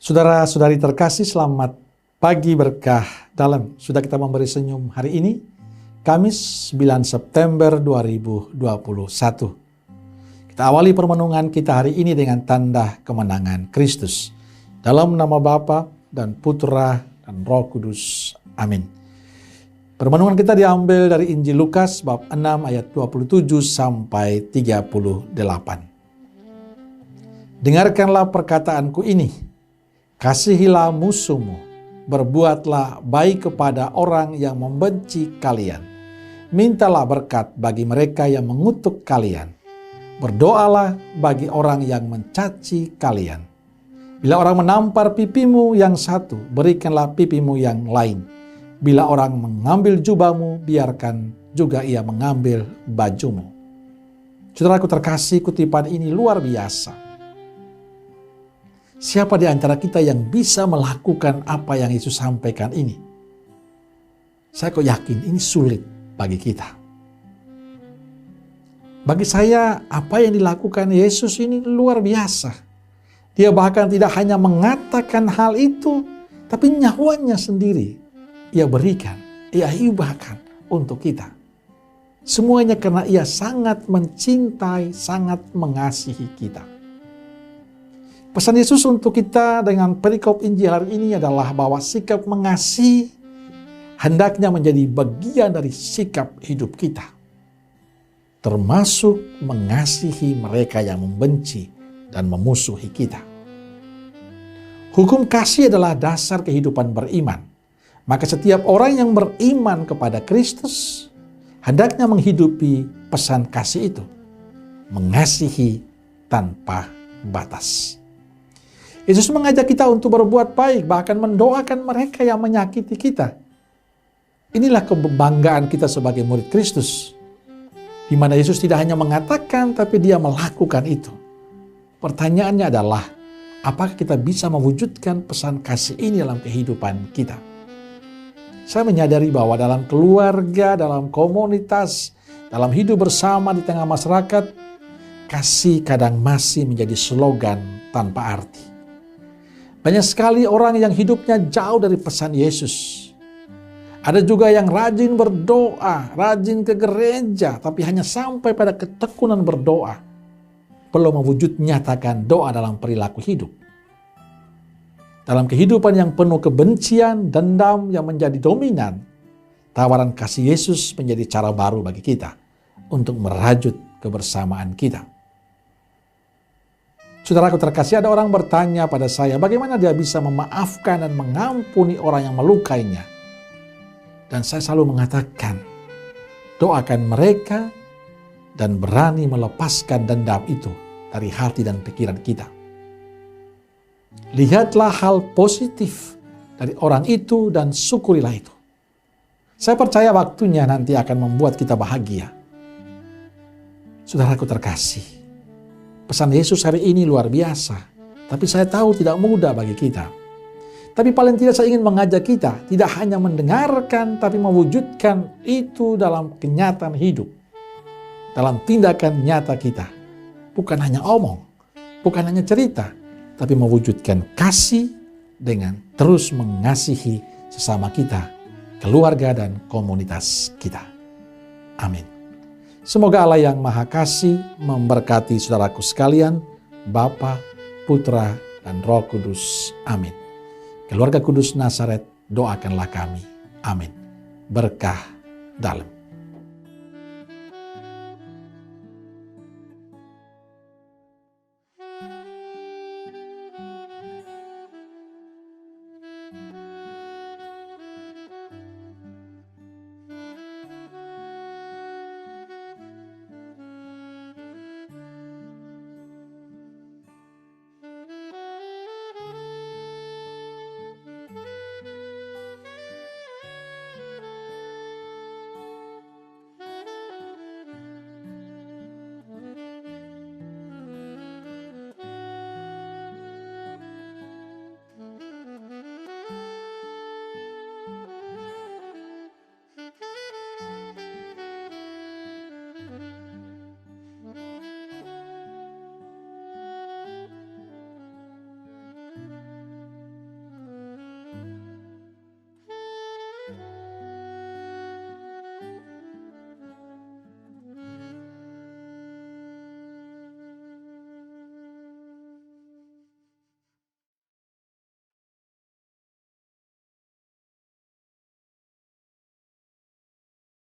Saudara-saudari terkasih, selamat pagi berkah dalam. Sudah kita memberi senyum hari ini, Kamis 9 September 2021. Kita awali permenungan kita hari ini dengan tanda kemenangan Kristus. Dalam nama Bapa dan Putra dan Roh Kudus. Amin. Permenungan kita diambil dari Injil Lukas bab 6 ayat 27 sampai 38. Dengarkanlah perkataanku ini. Kasihilah musuhmu, berbuatlah baik kepada orang yang membenci kalian. Mintalah berkat bagi mereka yang mengutuk kalian. Berdoalah bagi orang yang mencaci kalian. Bila orang menampar pipimu yang satu, berikanlah pipimu yang lain. Bila orang mengambil jubahmu, biarkan juga ia mengambil bajumu. Saudaraku terkasih, kutipan ini luar biasa. Siapa di antara kita yang bisa melakukan apa yang Yesus sampaikan ini? Saya kok yakin ini sulit bagi kita. Bagi saya, apa yang dilakukan Yesus ini luar biasa. Dia bahkan tidak hanya mengatakan hal itu, tapi nyawanya sendiri Ia berikan, Ia hibahkan untuk kita. Semuanya karena Ia sangat mencintai, sangat mengasihi kita. Pesan Yesus untuk kita dengan perikop Injil hari ini adalah bahwa sikap mengasihi hendaknya menjadi bagian dari sikap hidup kita. Termasuk mengasihi mereka yang membenci dan memusuhi kita. Hukum kasih adalah dasar kehidupan beriman. Maka setiap orang yang beriman kepada Kristus hendaknya menghidupi pesan kasih itu. Mengasihi tanpa batas. Yesus mengajak kita untuk berbuat baik, bahkan mendoakan mereka yang menyakiti kita. Inilah kebanggaan kita sebagai murid Kristus, di mana Yesus tidak hanya mengatakan, tapi Dia melakukan itu. Pertanyaannya adalah, apakah kita bisa mewujudkan pesan kasih ini dalam kehidupan kita? Saya menyadari bahwa dalam keluarga, dalam komunitas, dalam hidup bersama di tengah masyarakat, kasih kadang masih menjadi slogan tanpa arti. Banyak sekali orang yang hidupnya jauh dari pesan Yesus. Ada juga yang rajin berdoa, rajin ke gereja, tapi hanya sampai pada ketekunan berdoa. Belum mewujud nyatakan doa dalam perilaku hidup. Dalam kehidupan yang penuh kebencian, dendam yang menjadi dominan, tawaran kasih Yesus menjadi cara baru bagi kita untuk merajut kebersamaan kita. Saudaraku terkasih, ada orang bertanya pada saya, bagaimana dia bisa memaafkan dan mengampuni orang yang melukainya? Dan saya selalu mengatakan, doakan mereka dan berani melepaskan dendam itu dari hati dan pikiran kita. Lihatlah hal positif dari orang itu dan syukurilah itu. Saya percaya waktunya nanti akan membuat kita bahagia. Saudaraku terkasih, pesan Yesus hari ini luar biasa, tapi saya tahu tidak mudah bagi kita. Tapi paling tidak saya ingin mengajak kita, tidak hanya mendengarkan, tapi mewujudkan itu dalam kenyataan hidup. Dalam tindakan nyata kita. Bukan hanya omong, bukan hanya cerita, tapi mewujudkan kasih dengan terus mengasihi sesama kita, keluarga dan komunitas kita. Amin. Semoga Allah yang Maha Kasih memberkati saudaraku sekalian, Bapa, Putra, dan Roh Kudus. Amin. Keluarga Kudus Nazaret, doakanlah kami. Amin. Berkah dalam.